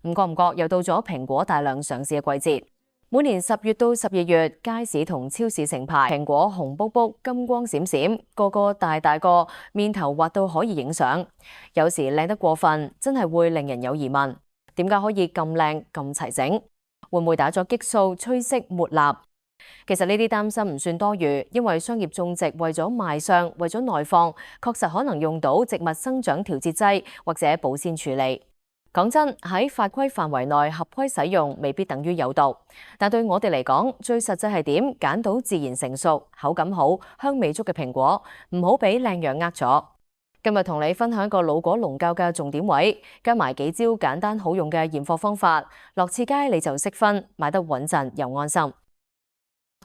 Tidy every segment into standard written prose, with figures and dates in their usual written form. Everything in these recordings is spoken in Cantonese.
唔覺唔覺又到咗蘋果大量上市嘅季節。每年10月到12月，街市同超市成排蘋果紅卜卜、金光閃閃，個個大大個，面頭滑到可以影相。有時靚得過分，真係會令人有疑問：點解可以咁靚咁齊整？會唔會打咗激素、催色、抹蠟？其實呢啲擔心唔算多餘，因為商業種植為咗賣相、為咗耐放，確實可能用到植物生長調節劑或者保鮮處理。講真，喺法規範圍內合規使用未必等於有毒，但對我哋嚟講，最實際係點揀到自然成熟、口感好、香味足嘅蘋果，唔好俾靚樣呃咗。今日同你分享一個老果龍教嘅重點位，加埋幾招簡單好用嘅驗貨方法，落次街你就識分，買得穩陣又安心。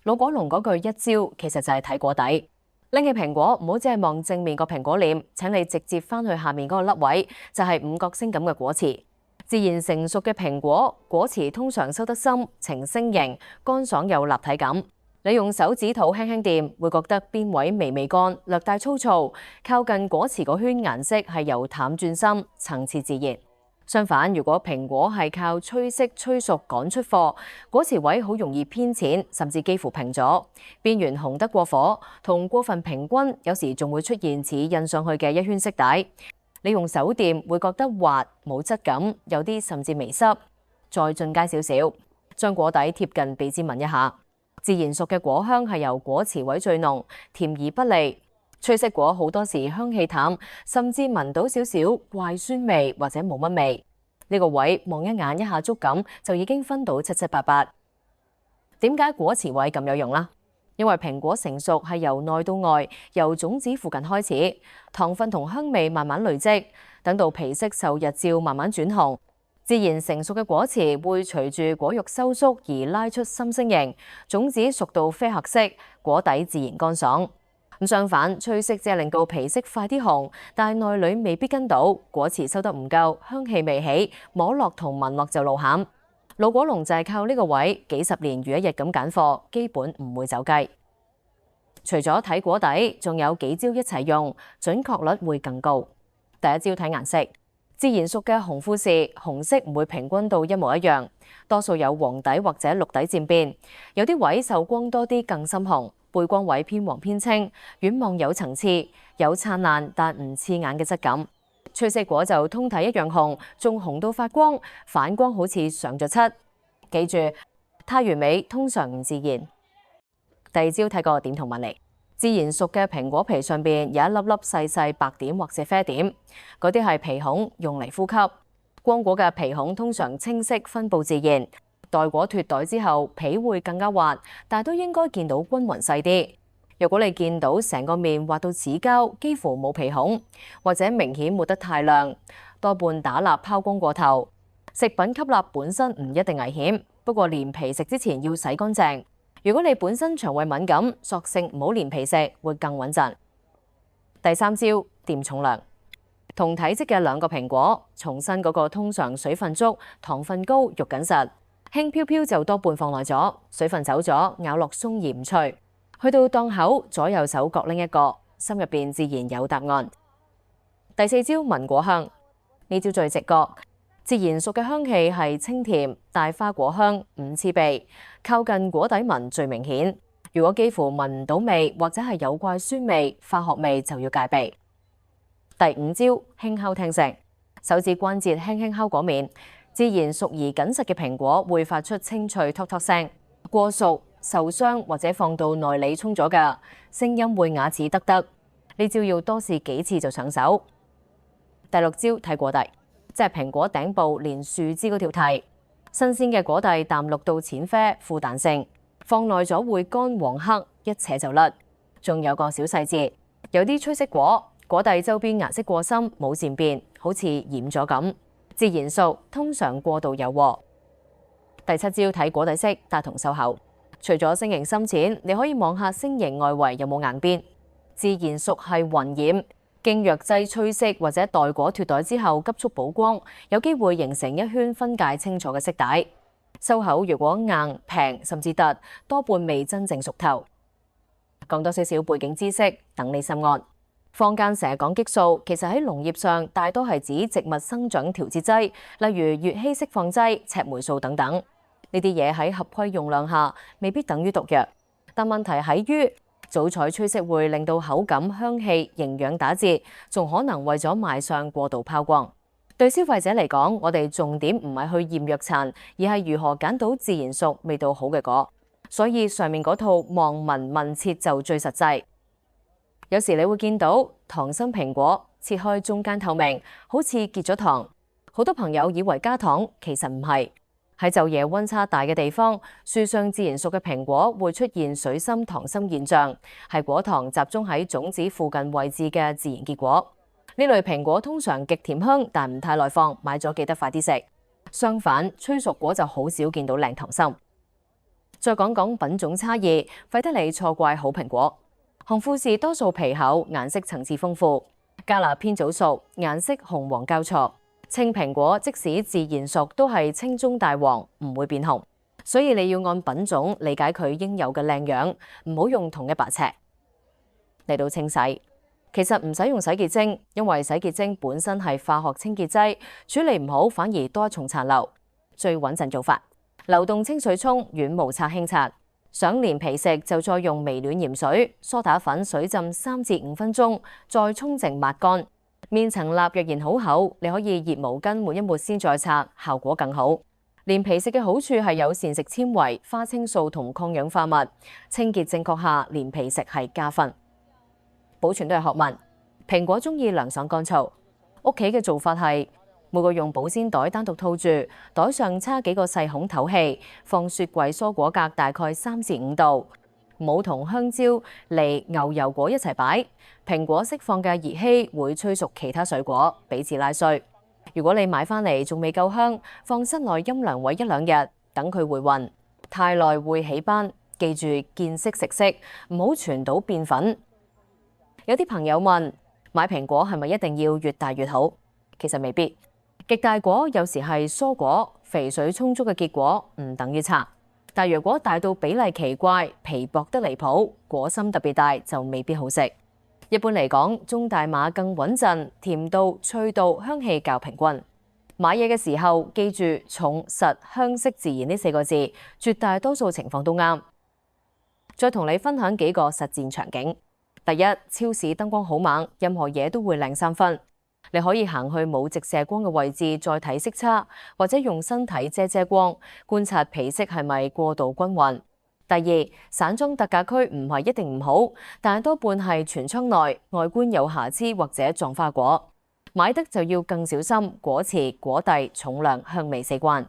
老果龍嗰句一招其實就係睇果底。拎起蘋果唔好只係望正面個蘋果臉，請你直接翻去下面嗰個粒位，就係五角星咁嘅果瓷。自然成熟嘅蘋果，果瓷通常收得深，呈星形，乾爽有立體感。你用手指肚輕輕掂，會覺得邊位微微乾，略帶粗糙。靠近果瓷個圈顏色係由淡轉深，層次自然。相反，如果蘋果係靠催色催熟趕出貨，果瓷位好容易偏淺，甚至幾乎平咗，邊緣紅得過火，同過分平均，有時仲會出現似印上去嘅一圈色帶。你用手掂會覺得滑冇質感，有啲甚至微濕。再進階少少，將果底貼近鼻尖聞一下，自然熟嘅果香係由果瓷位最濃，甜而不膩。催色果好多時香氣淡，甚至聞到少少怪酸味或者冇乜味。呢個位望一眼一下觸感就已經分到七七八八。點解果瓷位咁有用啦？因為蘋果成熟係由內到外，由種子附近開始，糖分同香味慢慢累積，等到皮色受日照慢慢轉紅，自然成熟嘅果瓷會隨住果肉收縮而拉出心星形，種子熟到啡褐色，果底自然乾爽。相反，催色只係令到皮色快啲紅，但係內裏未必跟到，果瓷收得唔夠，香氣未起，摸落同聞落就露餡。老果龍就係靠呢個位，幾十年如一日咁揀貨，基本唔會走雞。除咗睇果底，仲有幾招一齊用，準確率會更高。第一招睇顏色，自然熟嘅紅富士，紅色唔會平均到一模一樣，多數有黃底或者綠底漸變，有啲位受光多啲更深紅。背光位偏黃偏青，遠望有層次，有燦爛但唔刺眼嘅質感。催色果就通體一樣紅，仲紅到發光，反光好似上咗漆。記住，太完美通常唔自然。第二招睇個點同紋理，自然熟嘅蘋果皮上邊有一粒粒細細白點或者啡點，嗰啲係皮孔，用嚟呼吸。光果嘅皮孔通常清晰分佈自然。待果脫袋之後，皮會更加滑，但都應該見到均勻細啲。如果你見到成個面滑到紙膠，幾乎冇皮孔，或者明顯抹得太亮，多半打蠟拋光過頭。食品吸蠟本身唔一定危險，不過連皮食之前要洗乾淨。如果你本身腸胃敏感，索性唔好連皮食，會更穩陣。第三招，掂重量。同體積嘅兩個蘋果，重新嗰個通常水分足、糖分高、肉緊實。輕飄飄就多半放耐咗，水分走咗，咬落鬆而唔脆。去到檔口，左右手各拎一個，心入邊自然有答案。第四招聞果香，呢招最直覺。自然熟嘅香氣係清甜，帶花果香，唔刺鼻，靠近果底聞最明顯。如果幾乎聞唔到味，或者係有怪酸味、化學味，就要戒備。第五招輕敲聽食，手指關節輕輕敲果面。自然熟而緊實嘅蘋果會發出清脆突突聲，過熟、受傷或者放到內裏沖咗嘅聲音會啞齒得得。呢招要多試幾次就上手。第六招睇果底，即係蘋果頂部連樹枝嗰條蒂，新鮮嘅果蒂淡綠到淺啡，富彈性，放耐咗會乾黃黑，一扯就甩。仲有個小細節，有啲催色果，果蒂周邊顏色過深，冇漸變，好似染咗咁。自然熟通常過度有禍。第七招睇果底色，大同收口。除咗星形深淺，你可以望下星形外圍有冇硬邊。自然熟係暈染，經藥劑催色或者待果脫袋之後急速補光，有機會形成一圈分界清楚嘅色帶。收口如果硬、平甚至突，多半未真正熟透。講多少少背景知識，等你心安。坊間成日講激素，其實喺農業上大多係指植物生長調節劑，例如乙烯釋放劑、赤霉素等等。呢啲嘢喺合規用量下未必等於毒藥，但問題喺於早採催色會令到口感、香氣、營養打折，仲可能為咗賣相過度拋光。對消費者嚟講，我哋重點唔係去驗藥殘，而係如何揀到自然熟、味道好嘅果。所以上面嗰套望聞問切就最實際。有時你會見到糖心蘋果切開中間透明，好似結咗糖。好多朋友以為加糖，其實唔係。喺晝夜溫差大嘅地方，樹上自然熟嘅蘋果會出現水心糖心現象，係果糖集中喺種子附近位置嘅自然結果。呢類蘋果通常極甜香，但唔太耐放，買咗記得快啲食。相反，催熟果就好少見到靚糖心。再講講品種差異，費得你錯怪好蘋果。紅富士多數皮厚，顏色層次豐富；加拿偏早熟，顏色紅黃交錯。青蘋果即使自然熟，都係青中帶黃，唔會變紅。所以你要按品種理解佢應有嘅靚樣，唔好用同一把尺。嚟到清洗，其實唔使用洗潔精，因為洗潔精本身係化學清潔劑，處理唔好反而多一重殘留。最穩陣做法，流動清水沖，軟毛刷輕刷。想連皮食就再用微暖鹽水、梳打粉水浸3至5分鐘，再沖淨抹乾。面層蠟若然好厚，你可以熱毛巾抹一抹先再刷，效果更好。連皮食嘅好處係有膳食纖維、花青素同抗氧化物，清潔正確下連皮食係加分。保存都係學問，蘋果中意涼爽乾燥，屋企嘅做法係每個用保鮮袋單獨套住，袋上叉幾個細孔透氣，放雪櫃疏果格大概3至5度，冇同香蕉、梨、牛油果一齊擺。蘋果釋放嘅熱氣會催熟其他水果，彼此拉衰。如果你買返嚟仲未夠香，放室內陰涼位1-2日，等佢回溫。太耐會起斑，記住見色食色，唔好傳到變粉。有啲朋友問，買蘋果係咪一定要越大越好？其實未必。極大果有時係蔬果，肥水充足嘅結果唔等於差。但若果大到比例奇怪，皮薄得離譜，果心特別大，就未必好食。一般嚟講，中大碼更穩陣，甜度、脆度、香氣較平均。買嘢嘅時候，記住重、實、香色自然呢4個字，絕大多數情況都啱。再同你分享幾個實戰場景。第一，超市燈光好猛，任何嘢都會靚3分。你可以行去冇直射光嘅位置再睇色差，或者用身體遮光，觀察皮色係咪過度均勻。第二，散裝特價區唔係一定唔好，但多半係全倉內外觀有瑕疵或者撞花果，買得就要更小心果瓷、果蒂、重量、香味4關。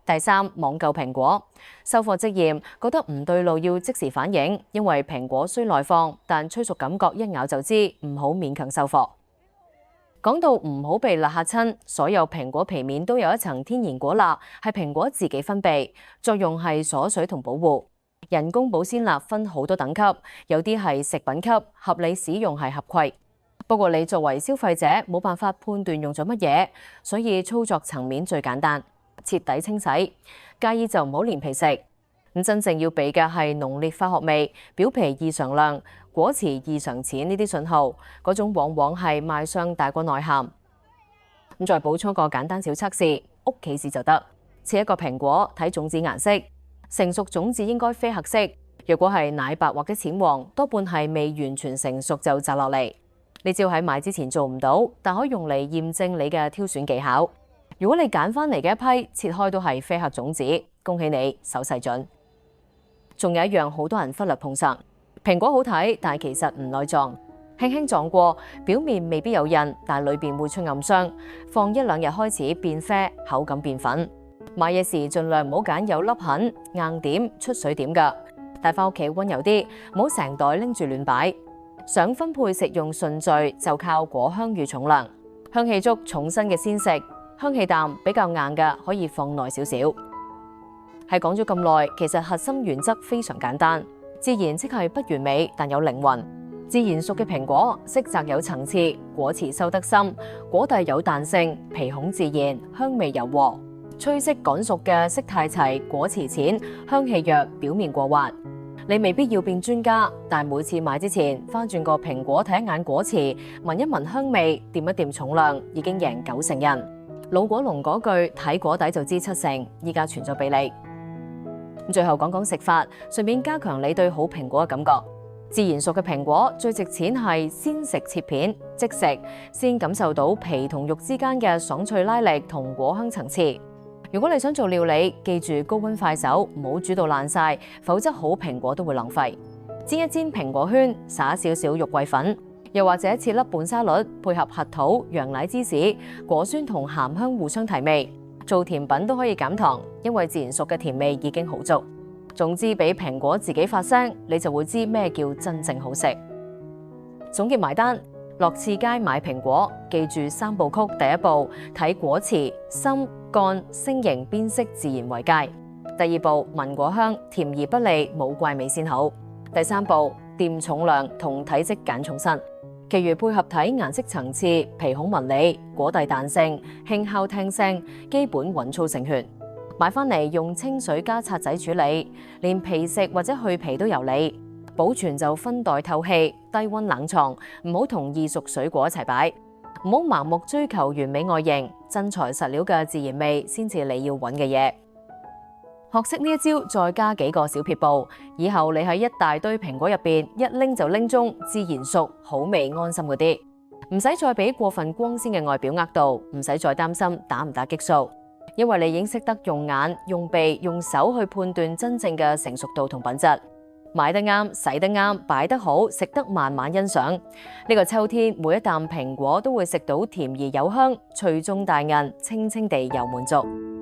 第三，網購蘋果，收貨即驗，覺得唔對路要即時反映，因為蘋果需耐放，但催熟感覺一咬就知，唔好勉強收貨。講到唔好被辣嚇親，所有蘋果皮面都有一層天然果蠟，係蘋果自己分泌，作用係鎖水同保護。人工保鮮蠟分好多等級，有啲係食品級，合理使用係合規。不過你作為消費者冇辦法判斷用咗乜嘢，所以操作層面最簡單，徹底清洗。介意就唔好連皮食。咁真正要避嘅係濃烈化學味、表皮異常亮、果瓷異常淺呢啲信號，嗰種往往係賣相大過內涵。咁再補充個簡單小測試，屋企試就得。切一個蘋果，睇種子顏色，成熟種子應該啡黑色。若果係奶白或者淺黃，多半係未完全成熟就摘落嚟。呢招喺買之前做唔到，但可以用嚟驗證你嘅挑選技巧。如果你揀翻嚟嘅一批切開都係啡黑種子，恭喜你手勢準。仲有一樣好多人忽略碰實，蘋果好睇，但係其實唔內臟，輕輕撞過，表面未必有印，但裏邊會出暗霜，放1-2日開始變啡，口感變粉。買嘢時盡量唔好揀有粒痕、硬點、出水點㗎，帶翻屋企溫柔啲，唔好成袋拎住亂擺。想分配食用順序就靠果香與重量，香氣足重身嘅鮮食，香氣淡比較硬嘅可以放耐少少。係講咗咁耐，其實核心原則非常簡單，自然即係不完美但有靈魂。自然熟嘅蘋果，色澤有層次，果瓷收得深，果蒂有彈性，皮孔自然，香味柔和。催色趕熟嘅色太齊，果瓷淺，香氣弱，表面過滑。你未必要變專家，但每次買之前翻轉個蘋果睇一眼果詞，聞一聞香味，掂一掂重量，已經贏90%人。老果農嗰句睇果底就知70%，依家傳咗俾你。最後講講食法，順便加強你對好蘋果嘅感覺。自然熟嘅蘋果最值錢係先食切片即食，先感受到皮同肉之間嘅爽脆拉力同果香層次。如果你想做料理，記住高溫快手，唔好煮到爛晒，否則好蘋果都會浪費。煎一煎蘋果圈，撒少少肉桂粉，又或者切粒半沙律，配合核桃、羊奶芝士，果酸同鹹香互相提味。做甜品都可以減糖，因為自然熟嘅甜味已經好足。總之，俾蘋果自己發聲，你就會知咩叫真正好食。總結埋單。落次街買蘋果，記住3部曲。第一步，睇果詞，心、幹、星形邊色自然為佳。第二步，聞果香，甜而不膩，冇怪味先好。第三步，掂重量同體積揀重身。其餘配合睇顏色層次、皮孔紋理、果蒂彈性、輕敲聽聲，基本穩操勝券。買返嚟用清水加刷仔處理，連皮食或者去皮都由你。保存就分袋透氣，低溫冷藏，唔好同易熟水果一齊擺，唔好盲目追求完美外形，真材實料嘅自然味先至你要揾嘅嘢。學識呢一招，再加幾個小撇步，以後你喺一大堆蘋果入邊一拎就拎中自然熟、好味、安心嗰啲，唔使再俾過分光鮮嘅外表呃到，唔使再擔心打唔打激素，因為你已經識得用眼、用鼻、用手去判斷真正嘅成熟度同品質。買得啱，洗得啱，擺得好，食得慢慢欣賞。呢個秋天，每一啖蘋果都會食到甜而有香，脆中帶韌，清清地又滿足。